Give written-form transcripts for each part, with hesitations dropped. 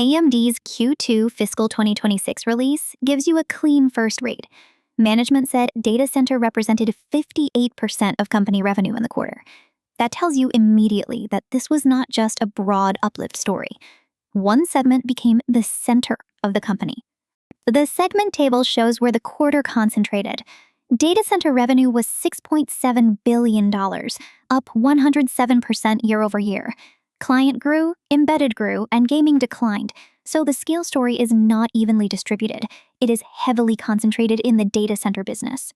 AMD's Q2 fiscal 2026 release gives you a clean first rate. Management said data center represented 58% of company revenue in the quarter. That tells you immediately that this was not just a broad uplift story. One segment became the center of the company. The segment table shows where the quarter concentrated. Data center revenue was $6.7 billion, up 107% year over year. Client grew, embedded grew, and gaming declined, so the scale story is not evenly distributed. It is heavily concentrated in the data center business.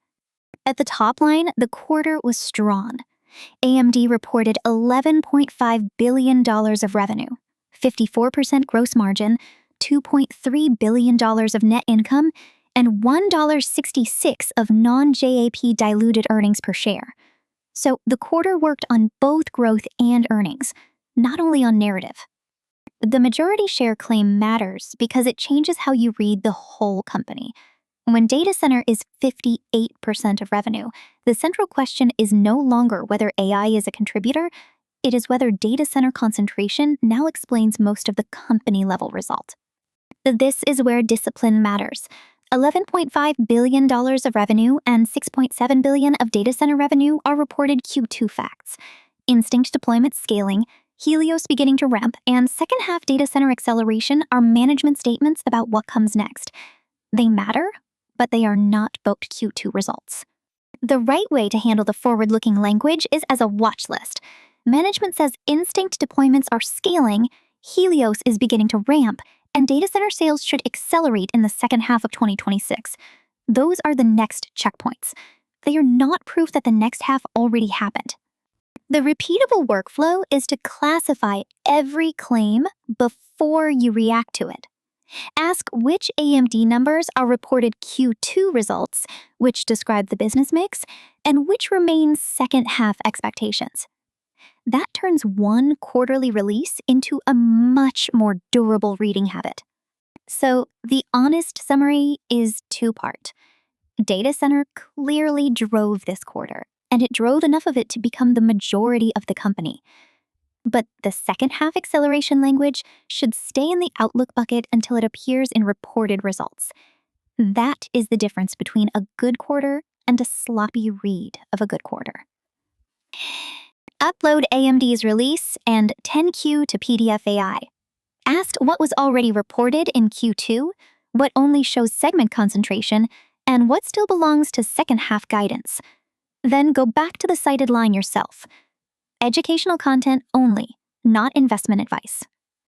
At the top line, the quarter was strong. AMD reported $11.5 billion of revenue, 54% gross margin, $2.3 billion of net income, and $1.66 of non-GAAP diluted earnings per share. So the quarter worked on both growth and earnings, not only on narrative. The majority share claim matters because it changes how you read the whole company. When data center is 58% of revenue, the central question is no longer whether AI is a contributor, it is whether data center concentration now explains most of the company-level result. This is where discipline matters. $11.5 billion of revenue and $6.7 billion of data center revenue are reported Q2 facts. Instinct deployment scaling, Helios beginning to ramp, and second-half data center acceleration are management statements about what comes next. They matter, but they are not booked Q2 results. The right way to handle the forward-looking language is as a watch list. Management says Instinct deployments are scaling, Helios is beginning to ramp, and data center sales should accelerate in the second half of 2026. Those are the next checkpoints. They are not proof that the next half already happened. The repeatable workflow is to classify every claim before you react to it. Ask which AMD numbers are reported Q2 results, which describe the business mix, and which remain second-half expectations. That turns one quarterly release into a much more durable reading habit. So the honest summary is two-part. Data center clearly drove this quarter, and it drove enough of it to become the majority of the company. But the second-half acceleration language should stay in the outlook bucket until it appears in reported results. That is the difference between a good quarter and a sloppy read of a good quarter. Upload AMD's release and 10Q to PDF AI. Ask what was already reported in Q2, what only shows segment concentration, and what still belongs to second-half guidance. Then go back to the cited line yourself. Educational content only, not investment advice.